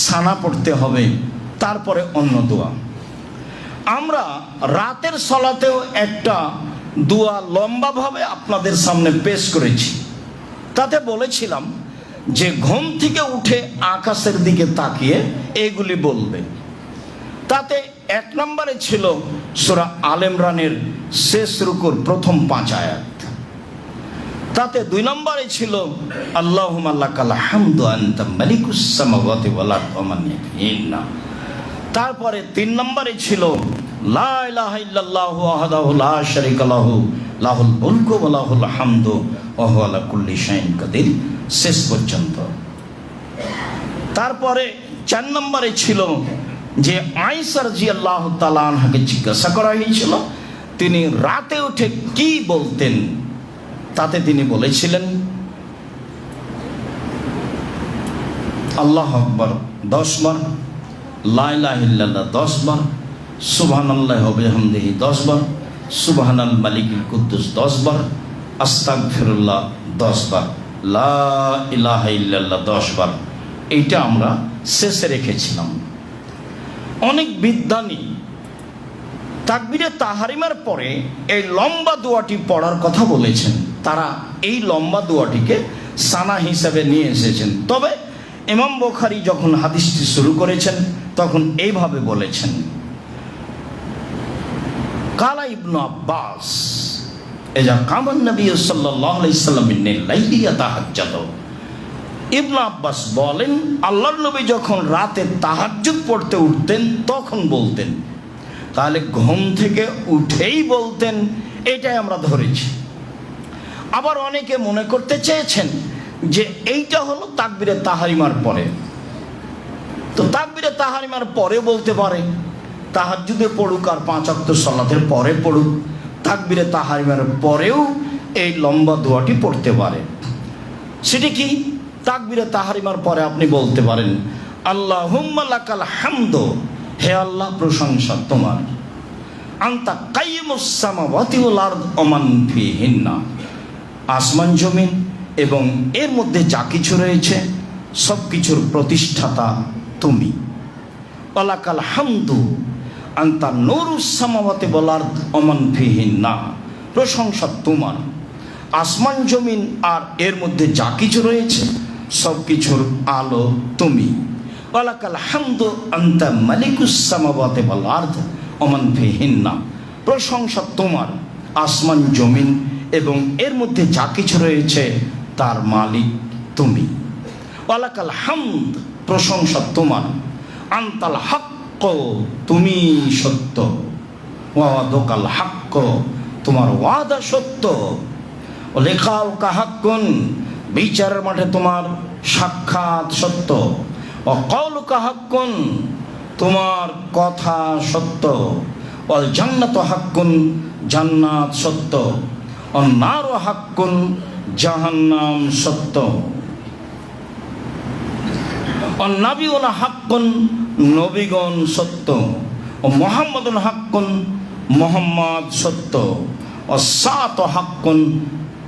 সানা পড়তে হবে, তারপরে অন্য দোয়া। আমরা রাতের সালাতেও একটা দোয়া লম্বাভাবে আপনাদের সামনে পেশ করেছি। তাতে বলেছিলাম যে ঘুম থেকে উঠে আকাশের দিকে তাকিয়ে এগুলি বলবে। তাতে 1 নম্বরে ছিল সূরা আলে ইমরানের শেষ রুকুর প্রথম 5 আয়াত। তাতে 2 নম্বরে ছিল আল্লাহুম্মা লাকাল হামদু আনতা মালিকুস সামাওয়াতি ওয়াল আরদি ওয়া মান ফিহিন্না। তারপরে 3 নম্বরে ছিল লা ইলাহা ইল্লাল্লাহু ওয়াহদাহু লা শারীকা লাহু লাহুল মুলকু ওয়া লাহুল হামদু ওয়া হুয়া আলা কুল্লি শাইইন কাদির। শেষ পর্যন্ত। তারপরে 4 নম্বরে ছিল যে আয়েশা রাদিয়াল্লাহু তাআলা আনহাকে জিজ্ঞাসা করা হয়েছিল তিনি রাতে উঠে কি বলতেন। তাতে তিনি বলেছিলেন আল্লাহু আকবার 10 বার, লা ইলাহা ইল্লাল্লাহ 10 বার, সুবহানাল্লাহি ওয়া বিহামদিহি 10 বার, সুবহানাল মালিকুল কুদ্দুস 10 বার, আস্তাগফিরুল্লাহ 10 বার, লা ইলাহা ইল্লাল্লাহ 10 বার। এইটা আমরা শেষে রেখেছিলাম। অনেক বিদ্বানী তাকবীরে তাহরিমার পরে এই লম্বা দোয়াটি পড়ার কথা বলেছেন। তারা এই লম্বা দোয়াটিকে সানা হিসাবে নিয়ে এসেছেন। তবে ইমাম বুখারী যখন হাদিসটি শুরু করেছেন তখন এইভাবে বলেছেন, কালা ইবনু আব্বাস এজা কামান নবী সাল্লাল্লাহু আলাইহি সাল্লাম মিন লাইলি ইয়াতাহাজ্জাদ। ইবনু আব্বাস বলেন আল্লাহর নবী যখন রাতে তাহাজ্জুদ পড়তে উঠতেন তখন বলতেন। তাহলে ঘুম থেকে উঠেই বলতেন, এটাই আমরা ধরেছি। আবার অনেকে মনে করতে চেয়েছেন যে এইটা হলো তাকবীরে তাহরিমার পরে। তো তাকবীরে তাহরিমার পরে বলতে পারে, তাহাজ্জুদে পড়ুক আর 5 ওয়াক্ত সালাতের পরে পড়ুক, তাকবীরে তাহরিমার পরেও এই লম্বা দোয়াটি পড়তে পারে। সেটি কি? তাকবীরে তাহরিমার পরে আপনি বলতে পারেন আল্লাহুম্মা লাকাল হামদু, হে আল্লাহ প্রশংসা তোমার, আনতা কাইয়্যিমুস সামাওয়াতি ওয়াল আরদ ওয়া মান ফিহিন্না, আসমান জমিন এবং এর মধ্যে যা কিছু রয়েছে সব কিছুর প্রতিষ্ঠাতা তুমি। ওয়ালাকাল হামদু আনতা নূরুস সামাওয়াতি ওয়াল আরদ ওয়া মান ফিহিন্না, প্রশংসা তোমার, আসমান জমিন আর এর মধ্যে যা কিছু রয়েছে সব কিছুর আলো তুমি। ওয়ালাকাল হামদু আনতা মালিকুস সামাওয়াতি ওয়াল আরদ ওয়া মান ফিহিন্না, প্রশংসা তোমার, আসমান জমিন এবং এর মধ্যে যা কিছু রয়েছে তার মালিক তুমি। ওয়ালাকাল হামদ, প্রশংসা তোমার, আনতাল হক্ক, তুমি সত্য, ওয়াদাকাল হক্ক, তোমার ওয়াদা সত্য, লেখাও কাহাক্কুন, বিচারের মাঠে তোমার সাক্ষাৎ সত্য, ও কওলু কাহাক্কুন, তোমার কথা সত্য, ওয়াল জান্নাতু হাক্কুন, জান্নাত সত্য, ওয়ান নারু হাক্কুন, জাহান্নাম সত্য, ওয়ান নাবিয়ুনা হাক্কুন, নবীগণ সত্য, ও মুহাম্মাদুন হাক্কুন, মুহাম্মদ সত্য, ও সাআতু হাক্কুন,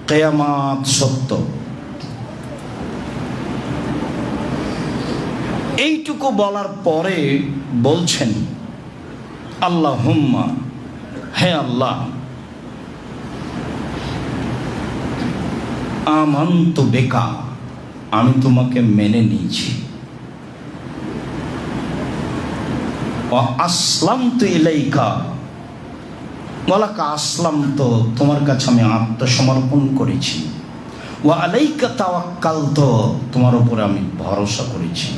কিয়ামত সত্য। এইটুকু বলার পরে বলছেন আল্লাহুম্মা, হে আল্লাহ, আমানতু বিকা, আমি তোমাকে মেনে নিয়েছি, ওয়া আসলামতু ইলাইকা, ওয়ালাকা আসলামতু, তোমার কাছে আমি আত্মসমর্পণ করেছি, ওয়া আলাইকা তাওয়াক্কালতু, তোমার উপরে আমি ভরসা করেছি,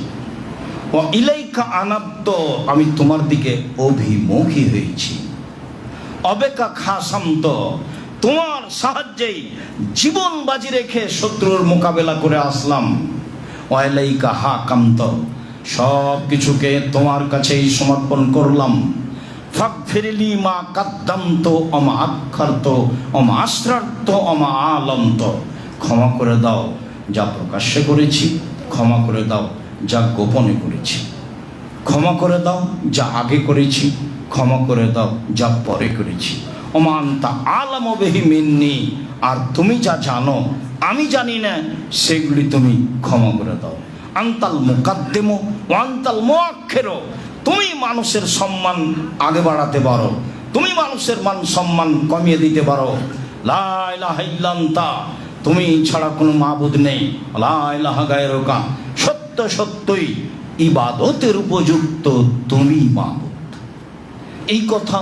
ওয়া ইলাইকা আনাবতু, আমি তোমার দিকে অভিমুখী হয়েছি, অবেকা খাসামতু, তোমার সাহায্যেই জীবন বাজি রেখে শত্রুর মোকাবেলা করে আসলাম, ওয়া ইলাইকা হাকামতু, সব কিছুকে তোমার কাছেই সমর্পণ করলাম, ফাগফিরলি মা কাদ্দামতু ওয়া মা আখারতু ওয়া মা আসরারতু ওয়া মা আলামতু, ক্ষমা করে দাও যা প্রকাশ্যে করেছি, ক্ষমা করে দাও যা গোপনে করেছি, ক্ষমা করে দাও যা আগে করেছি, ক্ষমা করে দাও যা পরে করেছি, ওয়া মা আনতা আলামু বিহি মিন্নি, আর তুমি যা জানো আমি জানি না সেগুলি তুমি ক্ষমা করে দাও, আনতাল মুকাদ্দিমু ওয়া আনতাল মুআক্খিরু, তুমি মানুষের সম্মান আগে বাড়াতে পারো, তুমি মানুষের মান সম্মান কমিয়ে দিতে পারো, লা ইলাহা ইল্লা আনতা, তুমি ছাড়া কোনো মাবুদ নেই, লা ইলাহা গায়রুকা, সত্য সত্যই ইবাদতের উপযুক্ত তুমি মাবুদ। এই কথা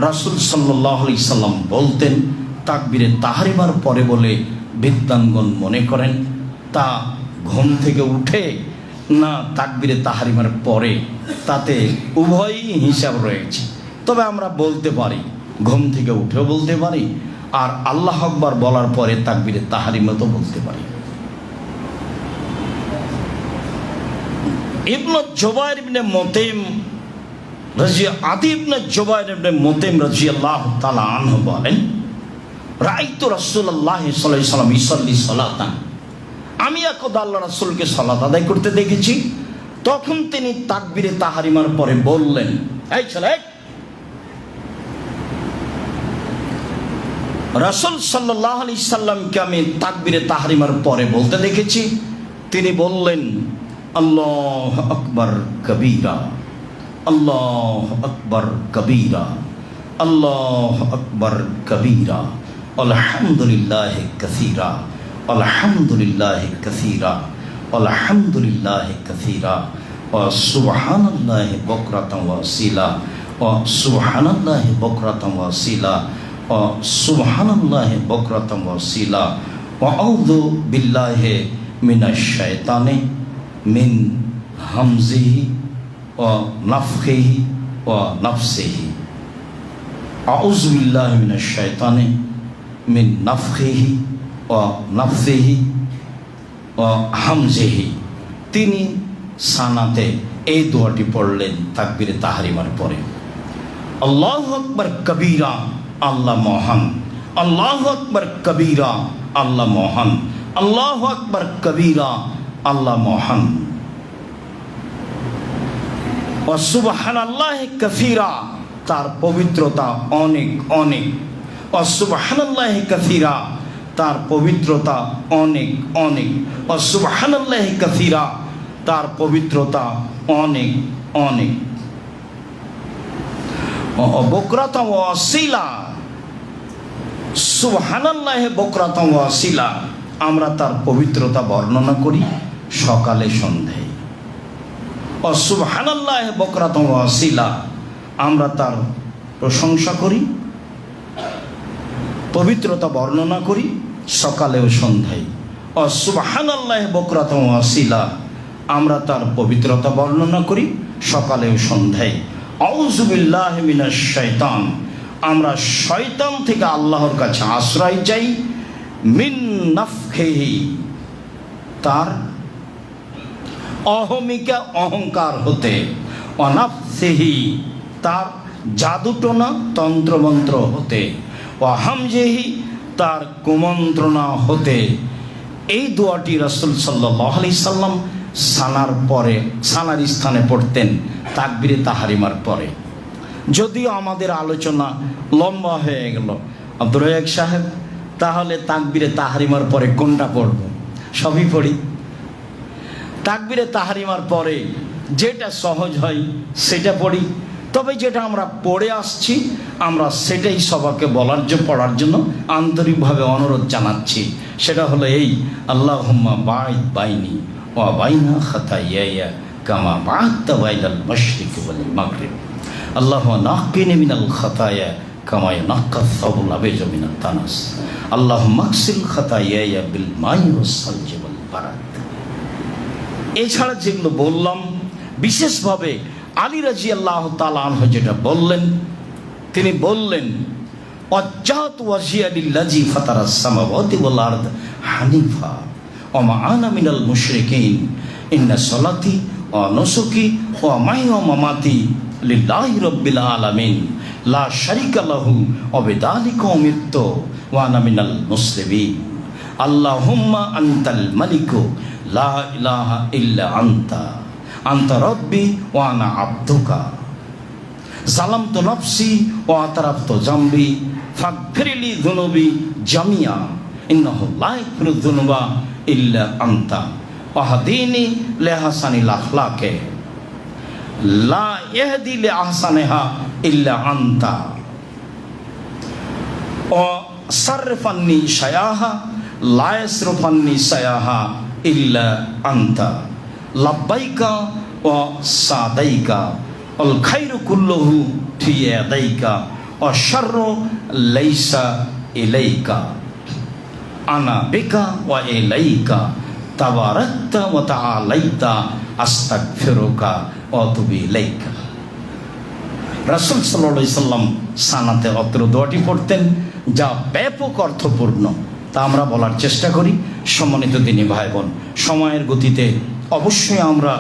রাসূল সাল্লাল্লাহু আলাইহি সাল্লাম বলতেন তাকবীরে তাহরিমার পরে বলে বিদ্বানগণ মনে করেন তা ঘুম থেকে উঠে না তাকবীরে তাহরিমার পরে, তাতে উভয়ই হিসাব রয়েছে। তবে আমরা বলতে পারি ঘুম থেকে উঠেও বলতে পারি, আর আল্লাহু আকবার বলার পরে তাকবীরে তাহরিমা তো বলতে পারি। ইবনে জুবাইর ইবনে মুতিম আদি ইবনে জুবাইর ইবনে মুতিম রাদিয়াল্লাহু তাআলা আনহু বলেন, রাআইতু রাসূলুল্লাহ সাল্লাল্লাহু আলাইহি ওয়াসাল্লাম ইসাল্লি সালাতান, আমি একদা আল্লাহ রাসূলকে সালাত আদায় করতে দেখেছি। তখন তিনি তাকবীরে তাহরিমার পরে বললেন, এই ছেলে, রাসূল সাল্লাল্লাহু আলাইহি সাল্লামকে আমি তাকবীরে তাহরিমার পরে বলতে দেখেছি। তিনি বললেন, আল্লাহু আকবার কবীরা, আল্লাহু আকবার কবীরা, আল্লাহু আকবার কবীরা, আলহামদুলিল্লাহ কাসীরা, আলহামদুলিল্লাহ কাসীরা, আলহামদুলিল্লাহ কাসীরা, ওয়া সুবহানাল্লাহি বুকরাতান ওয়া আসীলা, ওয়া সুবহানাল্লাহি বুকরাতান ওয়া আসীলা, ওয়া সুবহানাল্লাহি বুকরাতান ওয়া আসীলা, ওয়া আউযু বিল্লাহি মিনাশ শাইতানি মিন হামজিহি ওয়া নাফখিহি ওয়া নাফসিহি, আউযু বিল্লাহি মিনাশ শাইতানি মিন নাফখিহি ওয়া নাফসিহি ওয়া হামজিহি। তিনি সানাতে এই দোয়াটি পড়লেন তাকবীরে তাহরিমার পরে। আল্লাহু আকবার কবীরা, আল্লাহ মহান, আল্লাহু আকবার কবীরা, আল্লাহ মহান, আল্লাহু আকবার কবীরা, আল্লাহ মহান, ওয়া সুবহানাল্লাহি কাসীরা, তার পবিত্রতা অনেক অনেক, ওয়া সুবহানাল্লাহি কাসীরা, তার পবিত্রতা অনেক অনেক, ওয়া সুবহানাল্লাহি কাসীরা, তার পবিত্রতা অনেক অনেক, বুকরাতান ওয়া আসীলা, সুবহানাল্লাহি বুকরাতান ওয়া আসীলা, আমরা তার পবিত্রতা বর্ণনা করি সকালে সন্ধ্যায়। ও সুবহানাল্লাহি বুকরাতান ওয়া আসীলা, আমরা তার প্রশংসা করি, পবিত্রতা বর্ণনা করি সকালে ও সন্ধ্যায়। ও সুবহানাল্লাহি বুকরাতান ওয়া আসীলা, আমরা তার পবিত্রতা বর্ণনা করি সকালে ও সন্ধ্যায়। আউযু বিল্লাহি মিনাশ শাইতান, আমরা শয়তান থেকে আল্লাহর কাছে আশ্রয় চাই। মিন নাফখিহি, তার অহমিকা অহংকার হতে, অনাফসিহি, তার জাদুটোনা তন্ত্রমন্ত্র হতে, ওয়াহামজিহি, তার কুমন্ত্রণা হতে। এই দোয়াটি রাসূল সাল্লাল্লাহু আলাইহি সাল্লাম সানার পরে, সানার স্থানে পড়তেন তাকবীরে তাহরিমার পরে। যদিও আমাদের আলোচনা লম্বা হয়ে গেল, আব্দুর রাজ্জাক সাহেব, তাহলে তাকবীরে তাহরিমার পরে কোনটা পড়ব? সবই পড়ি। তাকবীরে তাহরিমার পরে যেটা সহজ হয় সেটা পড়ি, তবে যেটা আমরা পড়ে আসছি আমরা সেটাই সবাইকে পড়ার জন্য আন্তরিকভাবে অনুরোধ জানাচ্ছি। সেটা হলো এই, আল্লাহুম্মা বাঈদ বাইনি ওয়া বাইনা খাতায়ায়া কামা বা'আদতা বাইনাল মাশরিকি ওয়াল মাগরিব, আল্লাহুম্মা নাক্কিনি মিনাল খাতায়া কামা ইয়ানক্কা আস-সাবুল আবিয়্যু মিনাত তানাস, আল্লাহুম্মা আগসিল খাতায়ায়া বিল মাই ওয়াস সালজি ওয়াল বারাদ। এছাড়া যেগুলো বললাম, বিশেষভাবে আলী রাদিয়াল্লাহু তাআলা আনহু যেটা বললেন, তিনি বললেন, ওয়াজ্জাহতু ওয়াজহিয়া লিল্লাযী ফাতারাস সামাওয়াতি ওয়াল আরদ হানিফা ওয়া মা আনা মিনাল মুশরিকিন, ইন্না সালাতি ওয়া নুসুকি ওয়া মাহইয়া ওয়া মামাতি লিল্লাহি রাব্বিল আলামিন, লা শারীকা লাহু ওয়া বিযালিকা উমিরতু ওয়া আনা মিনাল মুসলিমিন, আল্লাহুম্মা আনতাল মালিকু লা ইলাহা ইল্লা আনতা, আনতা রব্বি ওয়া আনা আবদুকা, যালামতু নাফসি ওয়া আতরাফতু জামবি ফাগফিরলি যুনুবি জামিয়া, ইন্নাহু লা ইয়াগফিরু যুনুবা ইল্লা আনতা, ওয়াহদিনি লিআহসানিল আখলাকি, লা ইয়াহদি লিআহসানিহা ইল্লা আনতা, ওয়া সাররিফ আন্নি শায়াহা লা ইয়াসরিফু আন্নি শায়াহা ইল্লা আনতা, লাব্বাইকা ওয়া সাদাইকা, আল খায়রু কুল্লুহু ফি ইয়াদাইকা ওয়া শাররু লাইসা ইলাইকা, আনা বিকা ওয়া ইলাইকা তাবারাকতা ওয়া তাআলাইতা, আস্তাগফিরুকা ওয়া আতুবু ইলাইকা। রাসূল সাল্লাল্লাহু আলাইহি সাল্লাম সানাতে অত্র দোয়াটি পড়তেন, যা ব্যাপক অর্থপূর্ণ, তা আমরা বলার চেষ্টা করি। সম্মানিত দিনী ভাই বোন, সময়ের গতিতে অবশ্যই আমরা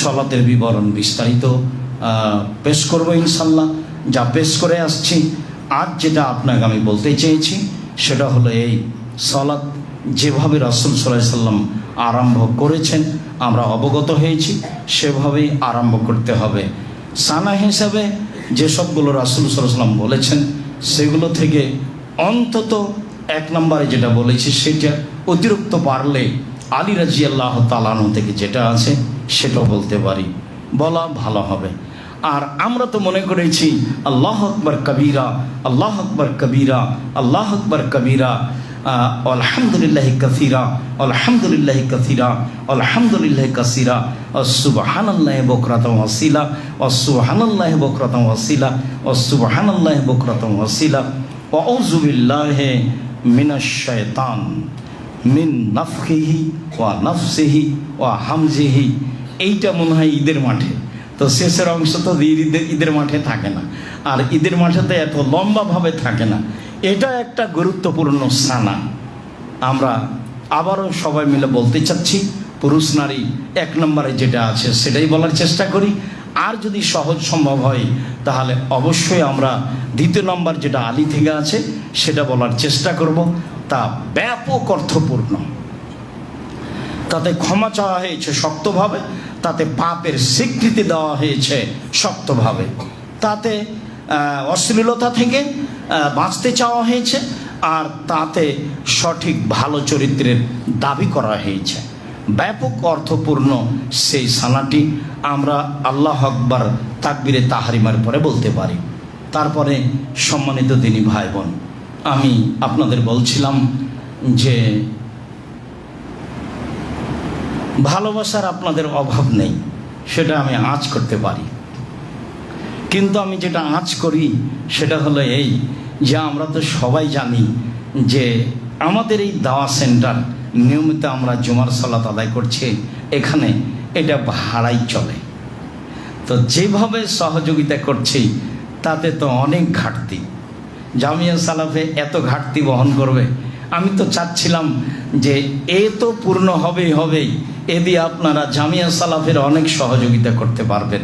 সালাতের বিবরণ বিস্তারিত পেশ করবো ইনশাল্লাহ। যা পেশ করে আসছি, আজ যেটা আপনাকে আমি বলতে চেয়েছি সেটা হলো এই, সালাত যেভাবে রাসূল সাল্লাল্লাহু আলাইহি সাল্লাম আরম্ভ করেছেন আমরা অবগত হয়েছি, সেভাবেই আরম্ভ করতে হবে। সানা হিসাবে যেসবগুলো রাসূল সাল্লাল্লাহু আলাইহি সাল্লাম বলেছেন সেগুলো থেকে অন্তত 1 নম্বরে যেটা বলেছি সেটা অতিরিক্ত পারলে আলী রাদিয়াল্লাহু তাআলা আনহু থেকে যেটা আছে সেটাও বলতে পারি, বলা ভালো হবে। আর আমরা তো মনে করেছি আল্লাহু আকবার কবীরা, আল্লাহু আকবার কবীরা, আল্লাহু আকবার কবীরা, আলহামদুলিল্লাহি কাসীরা, আলহামদুলিল্লাহি কাসীরা, আলহামদুলিল্লাহি কাসীরা, সুবহানাল্লাহি বুকরাতান ওয়া আসীলা, সুবহানাল্লাহি বুকরাতান ওয়া আসীলা, সুবহানাল্লাহি বুকরাতান ওয়া আসীলা, ওয়া আউযু বিল্লাহি মিনাশ শাইতান মিন নাফখিহি ওয়া নাফসিহি ওয়া হামজিহি। এইটা মনে হয় ঈদের মাঠে, তো শেষের অংশ তো ঈদের মাঠে থাকে না, আর ঈদের মাঠেতে এত লম্বাভাবে থাকে না। এটা একটা গুরুত্বপূর্ণ সানা। আমরা আবারও সবাই মিলে বলতে চাচ্ছি, পুরুষ নারী 1 নম্বরে যেটা আছে সেটাই বলার চেষ্টা করি। আর যদি সহজ সম্ভব হয় তাহলে অবশ্যই আমরা 2 নম্বর যেটা আলী থেকে আছে সেটা বলার চেষ্টা করব। তা ব্যাপক অর্থপূর্ণ, তাতে ক্ষমা চাওয়া হয়েছে শক্তভাবে, তাতে পাপের স্বীকৃতি দেওয়া হয়েছে শক্তভাবে, তাতে অশ্লীলতা থেকে বাঁচতে চাওয়া হয়েছে, আর তাতে সঠিক ভালো চরিত্রের দাবি করা হয়েছে। ব্যাপক অর্থপূর্ণ সেই সানাটি আমরা আল্লাহু আকবার তাকবীরে তাহরিমার পরে বলতে পারি। তারপরে সম্মানিত দিনী ভাই বোন, আমি আপনাদের বলছিলাম যে ভালোবাসার আপনাদের অভাব নেই, সেটা আমি আঁচ করতে পারি। কিন্তু আমি যেটা আঁচ করি সেটা হলো এই যে আমরা তো সবাই জানি যে আমাদের এই দাওয়া সেন্টার নিয়মিত আমরা জুমার সালাত আদায় করছি, এখানে এটা ভাড়াই চলে। তো যেভাবে সহযোগিতা করছি তাতে তো অনেক ঘাটতি, জামিয়া সালাফে এত ঘাটতি বহন করবে। আমি তো চাচ্ছিলাম যে এ তো পূর্ণ হবেই, এ দিয়ে আপনারা জামিয়া সালাফের অনেক সহযোগিতা করতে পারবেন,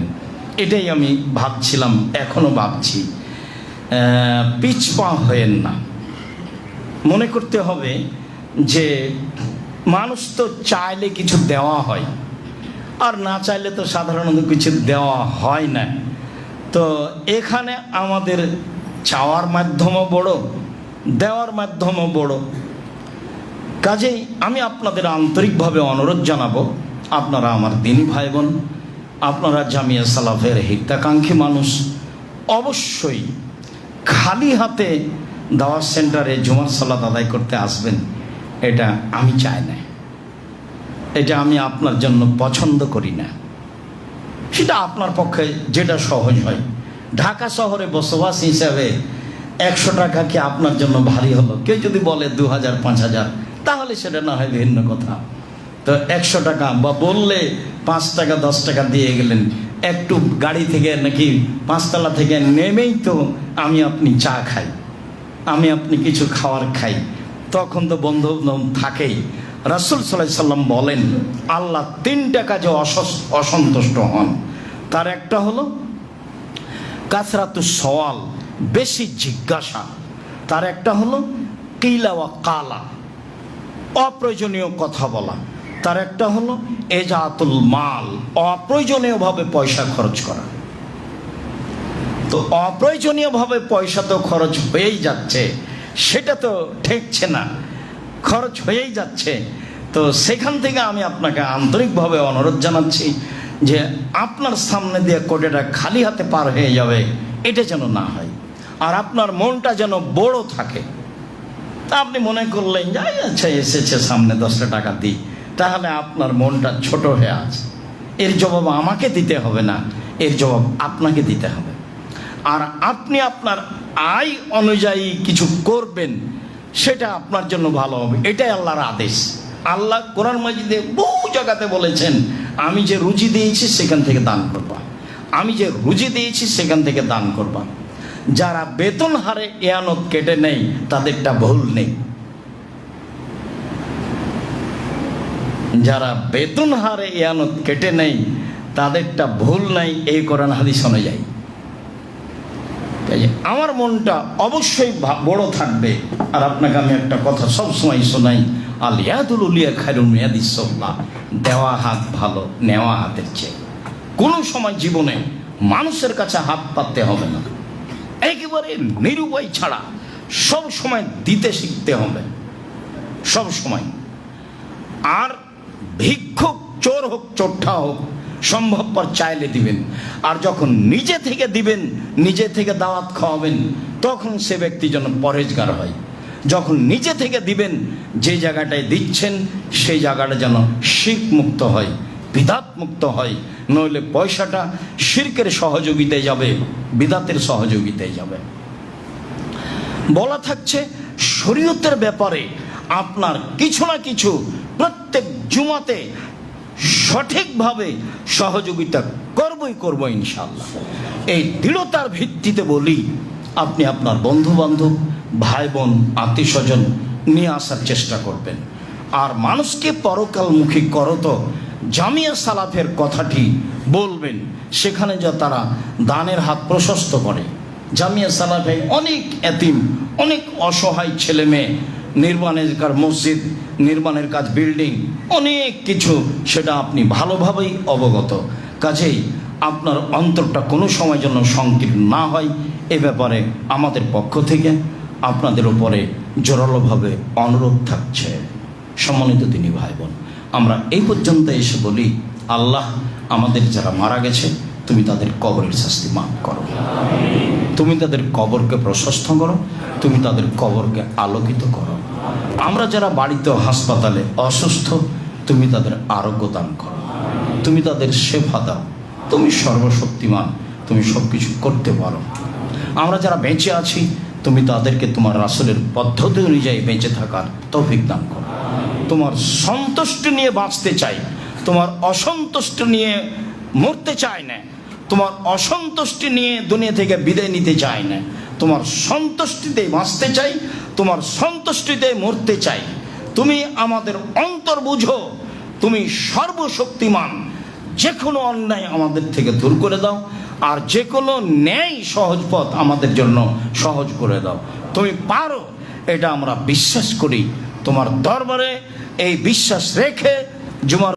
এটাই আমি ভাবছিলাম, এখনো ভাবছি। পিছপা হয়েন না, মনে করতে হবে যে মানুষ তো চাইলে কিছু দেওয়া হয়, আর না চাইলে তো সাধারণত কিছু দেওয়া হয় না। তো এখানে আমাদের চাওয়ার মাধ্যমও বড়, দেওয়ার মাধ্যমও বড়। কাজেই আমি আপনাদের আন্তরিকভাবে অনুরোধ জানাবো, আপনারা আমার দিনী ভাই বোন, আপনারা জামিয়া সালাফের হিতাকাঙ্ক্ষী মানুষ, অবশ্যই খালি হাতে দাওয়াত সেন্টারে জুমার সালাত আদায় করতে আসবেন, এটা আমি চাই না, এটা আমি আপনার জন্য পছন্দ করি না। সেটা আপনার পক্ষে যেটা সহজ হয়। ঢাকা শহরে বসবাস হিসাবে 100 টাকা কি আপনার জন্য ভারী হলো? কেউ যদি বলে 2000 5000 তাহলে সেটা না হয় ভিন্ন কথা। তো 100 টাকা বা বললে 5 টাকা 10 টাকা দিয়ে গেলেন, একটু গাড়ি থেকে নাকি 5 তলা থেকে নেমেই তো আমি আপনি চা খাই, আমি আপনি কিছু খাওয়ার খাই, তখন তো বন্ধু থাকেই। রাসূল সাল্লাল্লাহু আলাইহি সাল্লাম বলেন আল্লাহ 3টা কাজে অসন্তুষ্ট হন। তার একটা হলো কাসরাতুস সওয়াল, বেশি জিজ্ঞাসা। তার একটা হলো কিলা ওয়া কালা, অপ্রয়োজনীয় কথা বলা। তার একটা হলো এজাতুল মাল, অপ্রয়োজনীয়ভাবে পয়সা খরচ করা। তো অপ্রয়োজনীয়ভাবে পয়সা তো খরচ হয়েই যাচ্ছে, সেটা তো ঠেকছে না, খরচ হয়েই যাচ্ছে। তো সেখান থেকে আমি আপনাকে আন্তরিকভাবে অনুরোধ জানাচ্ছি যে আপনার সামনে দিয়ে কোটিটা খালি হাতে পার হয়ে যাবে, এটা যেন না হয়। আর আপনার মনটা যেন বড় থাকে। তা আপনি মনে করলেন যাই আচ্ছা এসেছে সামনে 10টা টাকা দিই, তাহলে আপনার মনটা ছোট হয়ে আছে। এর জবাব আমাকে দিতে হবে না, এর জবাব আপনাকে দিতে হবে। আর আপনি আপনার আয় অনুযায়ী কিছু করবেন, সেটা আপনার জন্য ভালো হবে। এটাই আল্লাহর আদেশ। আল্লাহ কোরআন মাজিদে বহু জায়গাতে বলেছেন আমি যে রুজি দিয়েছি সেখান থেকে দান করবা, আমি যে রুজি দিয়েছি সেখান থেকে দান করবা। যারা বেতন হারে এয়ানত কেটে নেই তাদেরটা ভুল নেই, যারা বেতন হারে এয়ানত কেটে নেই তাদেরটা ভুল নাই এই কোরআন হাদিস অনুযায়ী। আমার মনটা অবশ্যই বড় থাকবে। আর আপনাকে আমি একটা কথা সবসময় শোনাই, আল ইয়াদুল উলিয়া খায়রুম মিন ইয়াদিস সুফলা, দেওয়া হাত ভালো নেওয়া হাতের চেয়ে। কোনো সময় জীবনে মানুষের কাছে হাত পাততে হবে না, একেবারে নিরুপায় ছাড়া সব সময় দিতে শিখতে হবে, সব সময়। আর ভিক্ষুক চোর হোক চোরটা হোক সম্ভবপর চাইলে দিবেন। আর যখন নিজে থেকে দিবেন, নিজে থেকে দাওয়াত খাওয়াবেন, তখন সে ব্যক্তি যেন পরহেজগার হয়। যখন নিজে থেকে দিবেন, যে জায়গাটায় দিচ্ছেন সেই জায়গাটা যেন শিরক মুক্ত হয়, বিদাত মুক্ত হয়। নইলে পয়সাটা শিরকের সহযোগিতায় যাবে, বিদাতের সহযোগিতায় যাবে। বলা থাকছে শরীয়তের ব্যাপারে আপনার কিছু না কিছু প্রত্যেক জুমাতে সঠিকভাবে সহযোগিতা করবই ইনশাআল্লাহ। এই দৃঢ়তার ভিত্তিতে বলি, আপনি আপনার বন্ধু বান্ধব, ভাই বোন, আত্মীয় স্বজন নিয়ে আসার চেষ্টা করবেন। আর মানুষকে পরকালমুখী করত জামিয়া সালাফের কথাটি বলবেন, সেখানে যা তারা দানের হাত প্রশস্ত করে। জামিয়া সালাফে অনেক এতিম, অনেক অসহায় ছেলে মেয়ে, নির্মাণের কাজ মসজিদ, নির্মাণের কাজ বিল্ডিং, অনেক কিছু, সেটা আপনি ভালোভাবেই অবগত। কাজেই আপনার অন্তরটা কোনো সময় যেন সংকীর্ণ না হয়, এ ব্যাপারে আমাদের পক্ষ থেকে আপনাদের উপরে জোরালোভাবে অনুরোধ থাকছে। সম্মানিত দিনী ভাই বোন, আমরা এই পর্যন্ত এসে বলি, আল্লাহ আমাদের যারা মারা গেছে, তুমি তাদের কবরের শাস্তি মাফ করো, তুমি তাদের কবরকে প্রশস্ত করো, তুমি তাদের কবরকে আলোকিত করো। আমরা যারা বাড়িতে হাসপাতালে অসুস্থ, তুমি তাদের আরোগ্য দান করো, তুমি তাদের সেবা দাও, তুমি সর্বশক্তিমান, তুমি সব কিছু করতে পারো। আমরা যারা বেঁচে আছি, তুমি তাদেরকে তোমার রাসূলের পদ্ধতি অনুযায়ী বেঁচে থাকার তৌফিক দান করো। তোমার সন্তুষ্টি নিয়ে বাঁচতে চাই, তোমার অসন্তুষ্টি নিয়ে মরতে চাই না, তোমার অসন্তুষ্টি নিয়ে দুনিয়া থেকে বিদায় নিতে চাই না, তোমার সন্তুষ্টিতে বাঁচতে চাই, তোমার সন্তুষ্টিতে মরতে চাই। তুমি আমাদের অন্তর বুঝো, তুমি সর্বশক্তিমান, যে কোনো অন্যায় আমাদের থেকে দূর করে দাও, আর যে কোনো ন্যায় সহজ পথ আমাদের জন্য সহজ করে দাও। তুমি পারো, এটা আমরা বিশ্বাস করি। তোমার দরবারে এই বিশ্বাস রেখে জুমার